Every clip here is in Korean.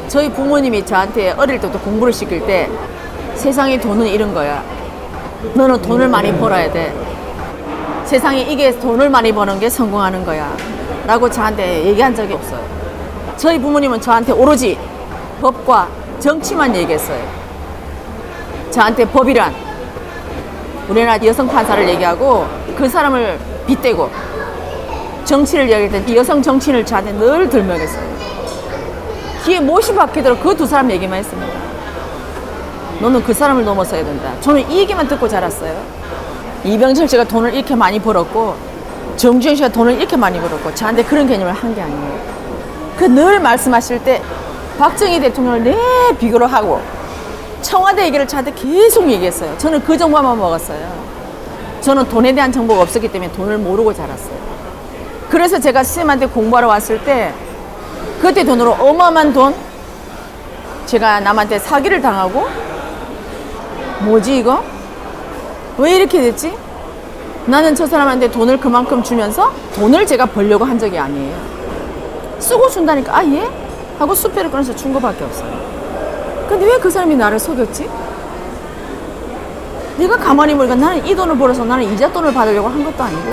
저희 부모님이 저한테 어릴 때부터 공부를 시킬 때 세상에 돈은 이런 거야. 너는 돈을 많이 벌어야 돼. 세상에 이게 돈을 많이 버는 게 성공하는 거야. 라고 저한테 얘기한 적이 없어요. 저희 부모님은 저한테 오로지 법과 정치만 얘기했어요. 저한테 법이란 우리나라 여성 판사를 얘기하고 그 사람을 빗대고 정치를 얘기할 때 여성 정치인을 저한테 늘 들먹였어요. 뒤에 못이 박히도록 그 두 사람 얘기만 했습니다. 너는 그 사람을 넘어서야 된다. 저는 이 얘기만 듣고 자랐어요. 이병철 씨가 돈을 이렇게 많이 벌었고 정주영 씨가 돈을 이렇게 많이 벌었고 저한테 그런 개념을 한 게 아니에요. 그 늘 말씀하실 때 박정희 대통령을 내 비교로 하고 청와대 얘기를 저한테 계속 얘기했어요. 저는 그 정보만 먹었어요. 저는 돈에 대한 정보가 없었기 때문에 돈을 모르고 자랐어요. 그래서 제가 스님한테 공부하러 왔을 때 그때 돈으로 어마어마한 돈 제가 남한테 사기를 당하고 뭐지 이거? 왜 이렇게 됐지? 나는 저 사람한테 돈을 그만큼 주면서 돈을 제가 벌려고 한 적이 아니에요. 쓰고 준다니까 아 예? 하고 수표를 끊어서 준 거밖에 없어요. 근데 왜 그 사람이 나를 속였지? 내가 가만히 보니까 나는 이 돈을 벌어서 나는 이자 돈을 받으려고 한 것도 아니고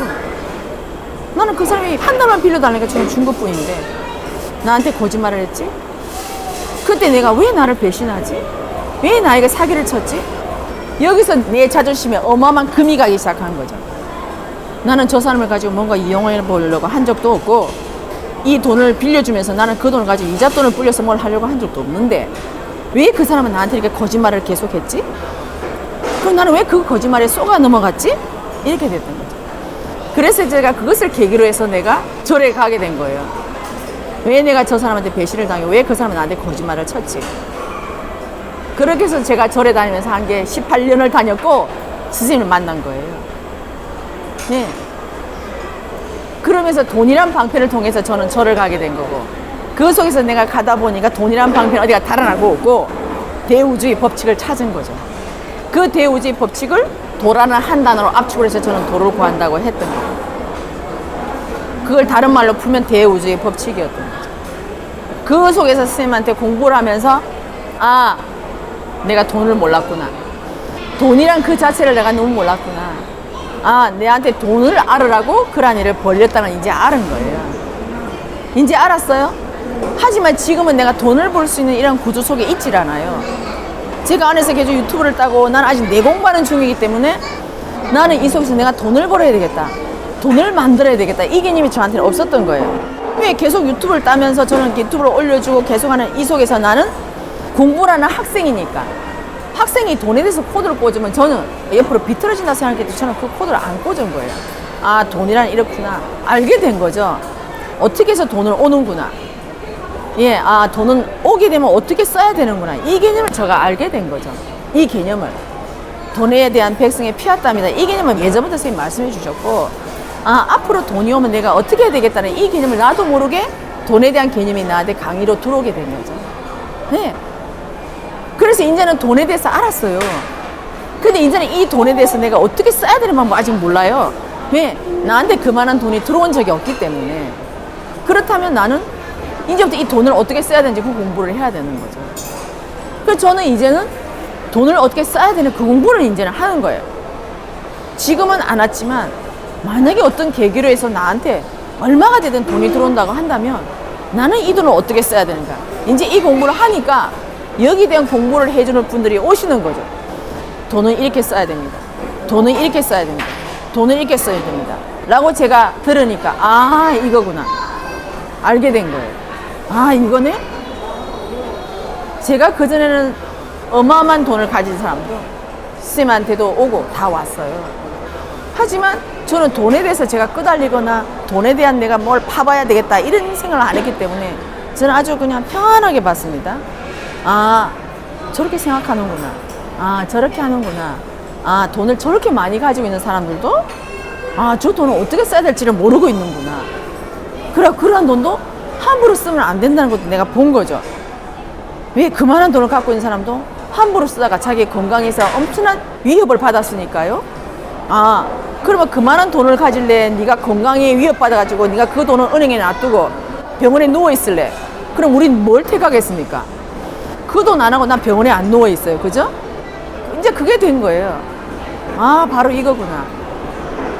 나는 그 사람이 한 달만 빌려달라니까 저는 준 것뿐인데 나한테 거짓말을 했지? 그때 내가 왜 나를 배신하지? 왜 나에게 사기를 쳤지? 여기서 내 자존심에 어마어마한 금이 가기 시작한 거죠. 나는 저 사람을 가지고 뭔가 이용해 보려고 한 적도 없고 이 돈을 빌려주면서 나는 그 돈을 가지고 이자 돈을 불려서 뭘 하려고 한 적도 없는데 왜 그 사람은 나한테 이렇게 거짓말을 계속했지? 그럼 나는 왜 그 거짓말에 속아 넘어갔지? 이렇게 됐던 거죠. 그래서 제가 그것을 계기로 해서 내가 절에 가게 된 거예요. 왜 내가 저 사람한테 배신을 당해? 왜 그 사람은 나한테 거짓말을 쳤지? 그렇게 해서 제가 절에 다니면서 한 게 18년을 다녔고 스승님을 만난 거예요. 네. 그러면서 돈이란 방편을 통해서 저는 절을 가게 된 거고 그 속에서 내가 가다 보니까 돈이란 방편 어디가 달아나고 없고 대우주의 법칙을 찾은 거죠. 그 대우주의 법칙을 도라는 한 단어로 압축을 해서 저는 도를 구한다고 했던 거예요. 그걸 다른 말로 풀면 대우주의 법칙이었던 거죠. 그 속에서 스님한테 공부를 하면서 아 내가 돈을 몰랐구나. 돈이란 그 자체를 내가 너무 몰랐구나. 아 내한테 돈을 알으라고 그런 일을 벌렸다는 이제 알은 거예요. 이제 알았어요. 하지만 지금은 내가 돈을 벌 수 있는 이런 구조 속에 있질 않아요. 제가 안에서 계속 유튜브를 따고 난 아직 내공부하는 중이기 때문에 나는 이 속에서 내가 돈을 벌어야 되겠다. 돈을 만들어야 되겠다. 이 개념이 저한테는 없었던 거예요. 왜 계속 유튜브를 따면서 저는 유튜브를 올려주고 계속하는 이 속에서 나는 공부를 하는 학생이니까 학생이 돈에 대해서 코드를 꽂으면 저는 옆으로 비틀어진다 생각했더니 저는 그 코드를 안 꽂은 거예요. 아 돈이란 이렇구나. 알게 된 거죠. 어떻게 해서 돈을 오는구나. 예, 아 돈은 오게 되면 어떻게 써야 되는구나. 이 개념을 제가 알게 된 거죠. 이 개념을 돈에 대한 백성의 피와 땀이다. 이 개념을 예전부터 선생님이 말씀해 주셨고 아 앞으로 돈이 오면 내가 어떻게 해야 되겠다는 이 개념을 나도 모르게 돈에 대한 개념이 나한테 강의로 들어오게 된 거죠. 네. 그래서 이제는 돈에 대해서 알았어요. 근데 이제는 이 돈에 대해서 내가 어떻게 써야 되는 방법 아직 몰라요. 왜? 나한테 그만한 돈이 들어온 적이 없기 때문에. 그렇다면 나는 이제부터 이 돈을 어떻게 써야 되는지 그 공부를 해야 되는 거죠. 그래서 저는 이제는 돈을 어떻게 써야 되는 그 공부를 이제는 하는 거예요. 지금은 안 왔지만 만약에 어떤 계기로 해서 나한테 얼마가 되든 돈이 들어온다고 한다면 나는 이 돈을 어떻게 써야 되는가. 이제 이 공부를 하니까 여기에 대한 공부를 해주는 분들이 오시는 거죠. 돈은 이렇게 써야 됩니다. 돈은 이렇게 써야 됩니다. 돈은 이렇게 써야 됩니다. 라고 제가 들으니까 아 이거구나. 알게 된 거예요. 아 이거네? 제가 그전에는 어마어마한 돈을 가진 사람도 스님한테도 오고 다 왔어요. 하지만 저는 돈에 대해서 제가 끄달리거나 돈에 대한 내가 뭘 파봐야 되겠다 이런 생각을 안 했기 때문에 저는 아주 그냥 편안하게 봤습니다. 아 저렇게 생각하는구나. 아 저렇게 하는구나. 아 돈을 저렇게 많이 가지고 있는 사람들도 아 저 돈을 어떻게 써야 될지를 모르고 있는구나. 그런 돈도 함부로 쓰면 안 된다는 것도 내가 본 거죠. 왜 그만한 돈을 갖고 있는 사람도 함부로 쓰다가 자기 건강에서 엄청난 위협을 받았으니까요. 아 그러면 그만한 돈을 가질래? 네가 건강에 위협받아가지고 네가 그 돈을 은행에 놔두고 병원에 누워있을래? 그럼 우린 뭘 택하겠습니까? 그 돈 안 하고 난 병원에 안 누워 있어요. 그죠? 이제 그게 된 거예요. 아, 바로 이거구나.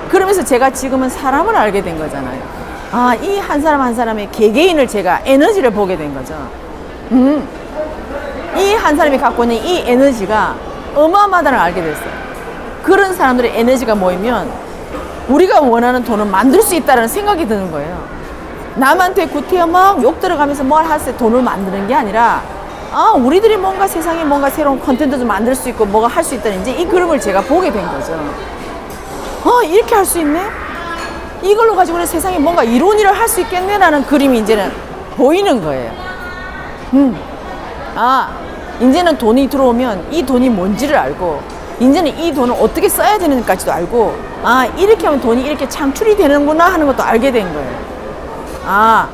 그러면서 제가 지금은 사람을 알게 된 거잖아요. 아, 이 한 사람 한 사람의 개개인을 제가 에너지를 보게 된 거죠. 이 한 사람이 갖고 있는 이 에너지가 어마어마하다는 걸 알게 됐어요. 그런 사람들의 에너지가 모이면 우리가 원하는 돈을 만들 수 있다는 생각이 드는 거예요. 남한테 구태여 막 욕 들어가면서 뭘 할 때 돈을 만드는 게 아니라, 아, 우리들이 뭔가 세상에 뭔가 새로운 콘텐츠 좀 만들 수 있고 뭐가 할 수 있다는 이제 이 그림을 제가 보게 된 거죠. 이렇게 할 수 있네? 이걸로 가지고 우리 세상에 뭔가 이론 일을 할 수 있겠네라는 그림이 이제는 보이는 거예요. 아, 이제는 돈이 들어오면 이 돈이 뭔지를 알고, 이제는 이 돈을 어떻게 써야 되는지까지도 알고, 아, 이렇게 하면 돈이 이렇게 창출이 되는구나 하는 것도 알게 된 거예요. 아,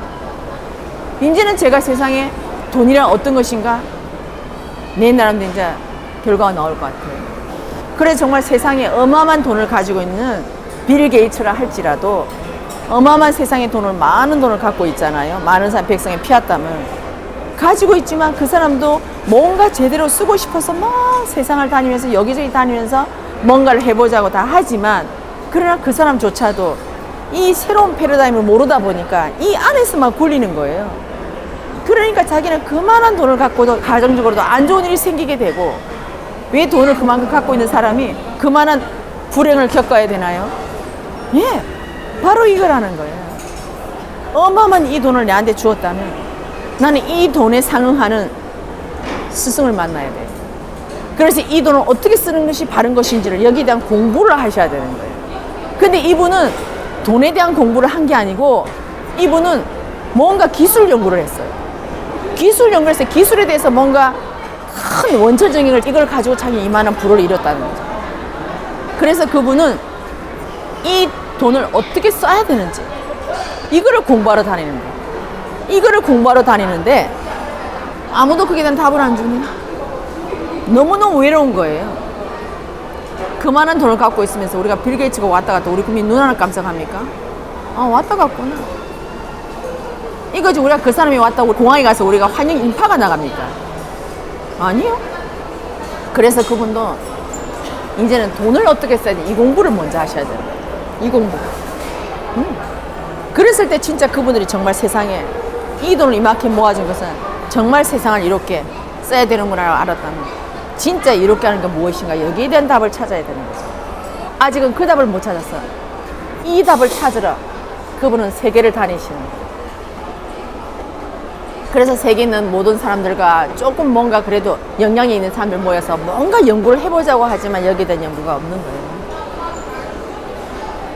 이제는 제가 세상에 돈이란 어떤 것인가? 내 나름대로 이제 결과가 나올 것 같아요. 그래서 정말 세상에 어마어마한 돈을 가지고 있는 빌 게이츠라 할지라도 어마어마한 세상에 많은 돈을 갖고 있잖아요. 많은 사람, 백성의 피왔땀을 가지고 있지만 그 사람도 뭔가 제대로 쓰고 싶어서 막 세상을 다니면서 여기저기 다니면서 뭔가를 해보자고 다 하지만, 그러나 그 사람조차도 이 새로운 패러다임을 모르다 보니까 이 안에서만 굴리는 거예요. 그러니까 자기는 그만한 돈을 갖고도 가정적으로도 안 좋은 일이 생기게 되고, 왜 돈을 그만큼 갖고 있는 사람이 그만한 불행을 겪어야 되나요? 예, 바로 이거라는 거예요. 어마어마한 이 돈을 내한테 주었다면 나는 이 돈에 상응하는 스승을 만나야 돼요. 그래서 이 돈을 어떻게 쓰는 것이 바른 것인지를 여기에 대한 공부를 하셔야 되는 거예요. 근데 이분은 돈에 대한 공부를 한 게 아니고 이분은 뭔가 기술 연구를 했어요. 기술 연구를 해서 기술에 대해서 뭔가 큰 원천적인 이걸 가지고 자기 이만한 부를 이뤘다는 거죠. 그래서 그분은 이 돈을 어떻게 써야 되는지 이거를 공부하러 다니는 거예요. 이거를 공부하러 다니는데 아무도 그게 대한 답을 안 주니 너무너무 외로운 거예요. 그만한 돈을 갖고 있으면서 우리가 빌 게이츠가 왔다 갔다 우리 국민 눈 하나 깜짝합니까? 아, 왔다 갔구나. 이거지. 우리가 그 사람이 왔다고 공항에 가서 우리가 환영 인파가 나갑니까? 아니요. 그래서 그분도 이제는 돈을 어떻게 써야 돼? 이 공부를 먼저 하셔야 돼요. 이 공부. 그랬을 때 진짜 그분들이 정말 세상에 이 돈을 이만큼 모아준 것은 정말 세상을 이렇게 써야 되는구나 알았다면 진짜 이렇게 하는 게 무엇인가 여기에 대한 답을 찾아야 되는 거죠. 아직은 그 답을 못 찾았어. 이 답을 찾으러 그분은 세계를 다니시는 거예요. 그래서 세계에 있는 모든 사람들과 조금 뭔가 그래도 영향이 있는 사람들 모여서 뭔가 연구를 해보자고 하지만 여기에 대한 연구가 없는 거예요.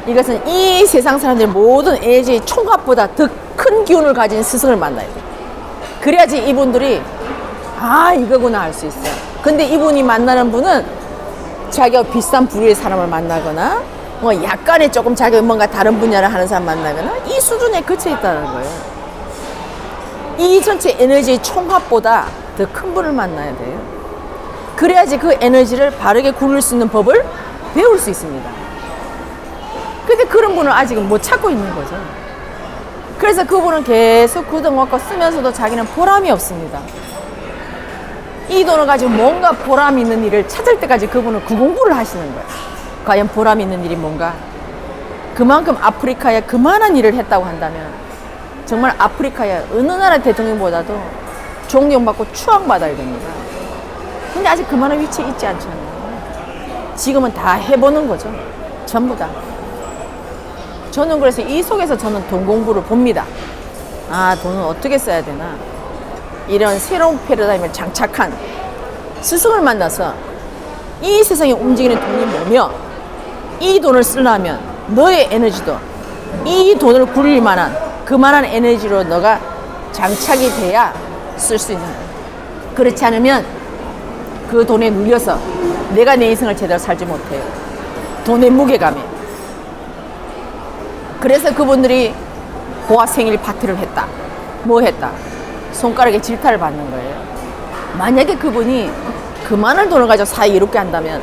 이것은 이 세상 사람들 모든 에너지 총합보다 더 큰 기운을 가진 스승을 만나야 돼요. 그래야지 이분들이 아, 이거구나 알 수 있어요. 근데 이분이 만나는 분은 자기가 비슷한 부류의 사람을 만나거나 뭐 약간의 조금 자기가 뭔가 다른 분야를 하는 사람 만나거나 이 수준에 그쳐 있다는 거예요. 이 전체 에너지의 총합보다 더 큰 분을 만나야 돼요. 그래야지 그 에너지를 바르게 굴릴 수 있는 법을 배울 수 있습니다. 근데 그런 분을 아직은 못 찾고 있는 거죠. 그래서 그분은 계속 그 돈 갖고 쓰면서도 자기는 보람이 없습니다. 이 돈을 가지고 뭔가 보람 있는 일을 찾을 때까지 그분은 그 공부를 하시는 거예요. 과연 보람 있는 일이 뭔가? 그만큼 아프리카에 그만한 일을 했다고 한다면 정말 아프리카의 어느 나라 대통령보다도 존경받고 추앙받아야 됩니다. 근데 아직 그만한 위치에 있지 않잖아요. 지금은 다 해보는 거죠. 전부 다. 저는 그래서 이 속에서 저는 돈 공부를 봅니다. 아, 돈은 어떻게 써야 되나? 이런 새로운 패러다임을 장착한 스승을 만나서 이 세상에 움직이는 돈이 뭐며 이 돈을 쓰려면 너의 에너지도 이 돈을 굴릴 만한 그만한 에너지로 너가 장착이 돼야 쓸 수 있는 거야. 그렇지 않으면 그 돈에 눌려서 내가 내 인생을 제대로 살지 못해요. 돈의 무게감에. 그래서 그분들이 고아 생일 파티를 했다. 뭐 했다. 손가락에 질타를 받는 거예요. 만약에 그분이 그만한 돈을 가지고 사회 이롭게 한다면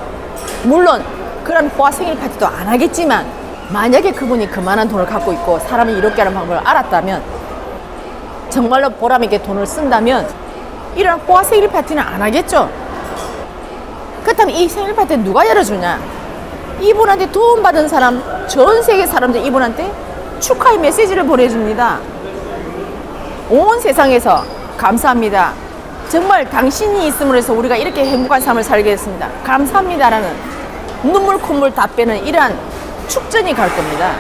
물론 그런 고아 생일 파티도 안 하겠지만 만약에 그분이 그만한 돈을 갖고 있고 사람을 이롭게 하는 방법을 알았다면 정말로 보람있게 돈을 쓴다면 이런 호화 생일 파티는 안 하겠죠. 그렇다면 이 생일 파티 누가 열어주냐? 이분한테 도움받은 사람, 전 세계 사람들 이분한테 축하의 메시지를 보내줍니다. 온 세상에서 감사합니다. 정말 당신이 있음으로 해서 우리가 이렇게 행복한 삶을 살게 됐습니다. 감사합니다라는 눈물 콧물 다 빼는 이러한 축전이 갈 겁니다.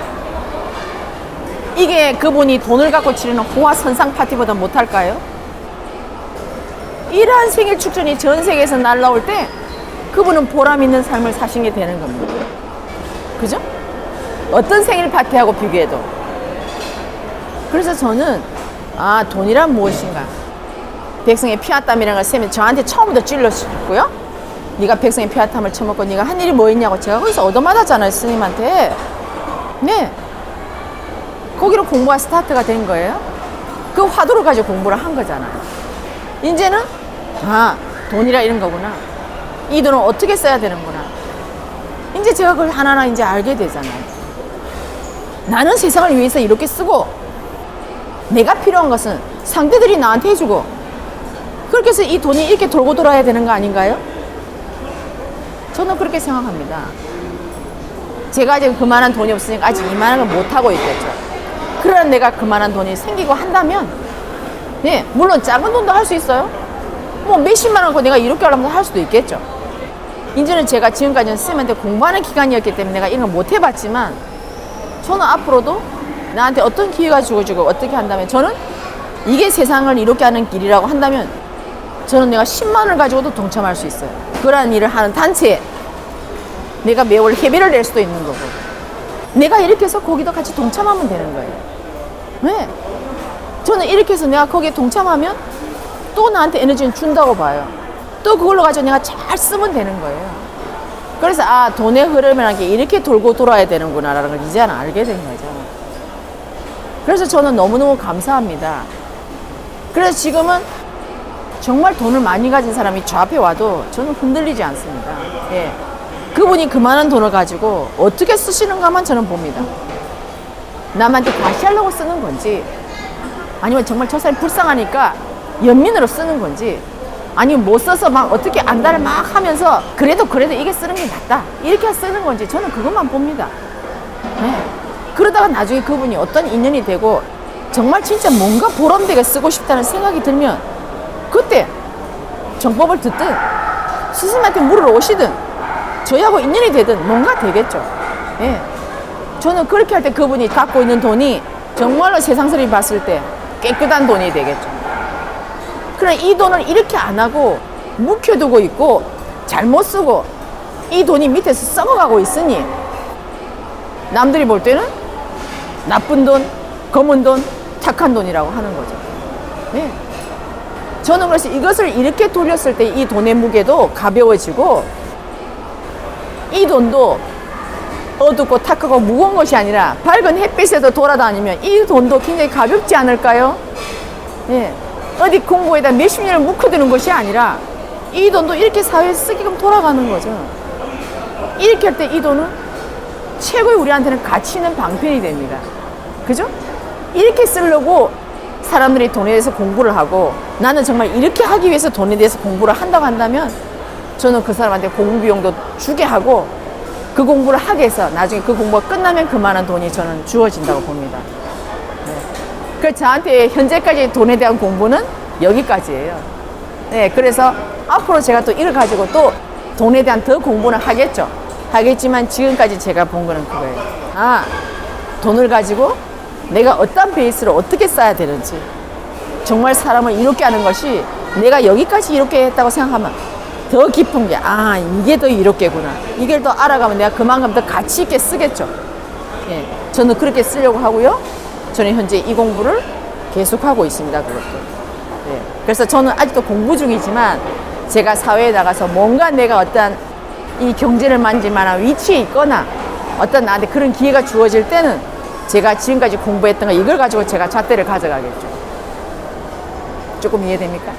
이게 그분이 돈을 갖고 치르는 호화 선상 파티보다 못할까요? 이러한 생일 축전이 전 세계에서 날라올 때 그분은 보람 있는 삶을 사시게 되는 겁니다. 그죠? 어떤 생일 파티하고 비교해도. 그래서 저는 돈이란 무엇인가? 백성의 피와 땀이라는 걸 쌤이 저한테 처음부터 찔러주고요. 네가 백성의 피와 땀을 처먹고 네가 한 일이 뭐 있냐고 제가 거기서 얻어맞았잖아요, 스님한테. 네. 거기로 공부가 스타트가 된 거예요. 그 화두를 가지고 공부를 한 거잖아요. 이제는 돈이라 이런 거구나. 이 돈은 어떻게 써야 되는구나. 이제 제가 그걸 하나하나 이제 알게 되잖아요. 나는 세상을 위해서 이렇게 쓰고 내가 필요한 것은 상대들이 나한테 해주고 그렇게 해서 이 돈이 이렇게 돌고 돌아야 되는 거 아닌가요? 저는 그렇게 생각합니다. 제가 아직 그만한 돈이 없으니까 아직 이만한 걸 못하고 있겠죠. 그러나 내가 그만한 돈이 생기고 한다면 네, 물론 작은 돈도 할 수 있어요. 뭐 몇십만 원 갖고 내가 이렇게 하려면 할 수도 있겠죠. 이제는 제가 지금까지는 쌤한테 공부하는 기간이었기 때문에 내가 이런 걸 못 해봤지만 저는 앞으로도 나한테 어떤 기회가 주어지고 어떻게 한다면 저는 이게 세상을 이렇게 하는 길이라고 한다면 저는 내가 10만 원을 가지고도 동참할 수 있어요. 그러한 일을 하는 단체에 내가 매월 회비를 낼 수도 있는 거고 내가 이렇게 해서 거기도 같이 동참하면 되는 거예요. 네. 저는 이렇게 해서 내가 거기에 동참하면 또 나한테 에너지를 준다고 봐요. 또 그걸로 가지고 내가 잘 쓰면 되는 거예요. 그래서 돈의 흐름이라는 게 이렇게 돌고 돌아야 되는구나 라는 걸 이제는 알게 된 거죠. 그래서 저는 너무너무 감사합니다. 그래서 지금은 정말 돈을 많이 가진 사람이 저 앞에 와도 저는 흔들리지 않습니다. 예. 그분이 그만한 돈을 가지고 어떻게 쓰시는가만 저는 봅니다. 남한테 과시하려고 쓰는 건지 아니면 정말 저 사람이 불쌍하니까 연민으로 쓰는 건지 아니면 못 써서 막 어떻게 안달을 막 하면서 그래도 이게 쓰는 게 낫다 이렇게 쓰는 건지 저는 그것만 봅니다. 네. 그러다가 나중에 그분이 어떤 인연이 되고 정말 진짜 뭔가 보람되게 쓰고 싶다는 생각이 들면 그때 정법을 듣든 스승한테 물으러 오시든 저희하고 인연이 되든 뭔가 되겠죠. 네. 저는 그렇게 할 때 그분이 갖고 있는 돈이 정말로 세상설이 봤을 때 깨끗한 돈이 되겠죠. 그러나 이 돈을 이렇게 안 하고 묵혀두고 있고 잘못 쓰고 이 돈이 밑에서 썩어가고 있으니 남들이 볼 때는 나쁜 돈, 검은 돈, 착한 돈이라고 하는 거죠. 네. 저는 그래서 이것을 이렇게 돌렸을 때 이 돈의 무게도 가벼워지고 이 돈도 어둡고 탁하고 무거운 것이 아니라 밝은 햇빛에도 돌아다니면 이 돈도 굉장히 가볍지 않을까요? 네. 어디 공부에다 몇십 년을 묵혀두는 것이 아니라 이 돈도 이렇게 사회에 쓰게끔 돌아가는 거죠. 이렇게 할 때 이 돈은 최고의 우리한테는 가치 있는 방편이 됩니다. 그죠? 이렇게 쓰려고 사람들이 돈에 대해서 공부를 하고 나는 정말 이렇게 하기 위해서 돈에 대해서 공부를 한다고 한다면 저는 그 사람한테 공부 비용도 주게 하고 그 공부를 하게 해서 나중에 그 공부가 끝나면 그만한 돈이 저는 주어진다고 봅니다. 네. 그래서 저한테 현재까지 돈에 대한 공부는 여기까지예요. 네, 그래서 앞으로 제가 또 이걸 가지고 또 돈에 대한 더 공부는 하겠죠. 하겠지만 지금까지 제가 본 거는 그거예요. 돈을 가지고 내가 어떤 베이스로 어떻게 써야 되는지 정말 사람을 이롭게 하는 것이 내가 여기까지 이롭게 했다고 생각하면 더 깊은 게 이게 더 이롭게구나 이걸 더 알아가면 내가 그만큼 더 가치 있게 쓰겠죠. 예, 저는 그렇게 쓰려고 하고요. 저는 현재 이 공부를 계속하고 있습니다. 그것도. 예, 그래서 저는 아직도 공부 중이지만 제가 사회에 나가서 뭔가 내가 어떤 이 경제를 만질 만한 위치에 있거나 어떤 나한테 그런 기회가 주어질 때는 제가 지금까지 공부했던 거 이걸 가지고 제가 잣대를 가져가겠죠. 조금 이해됩니까?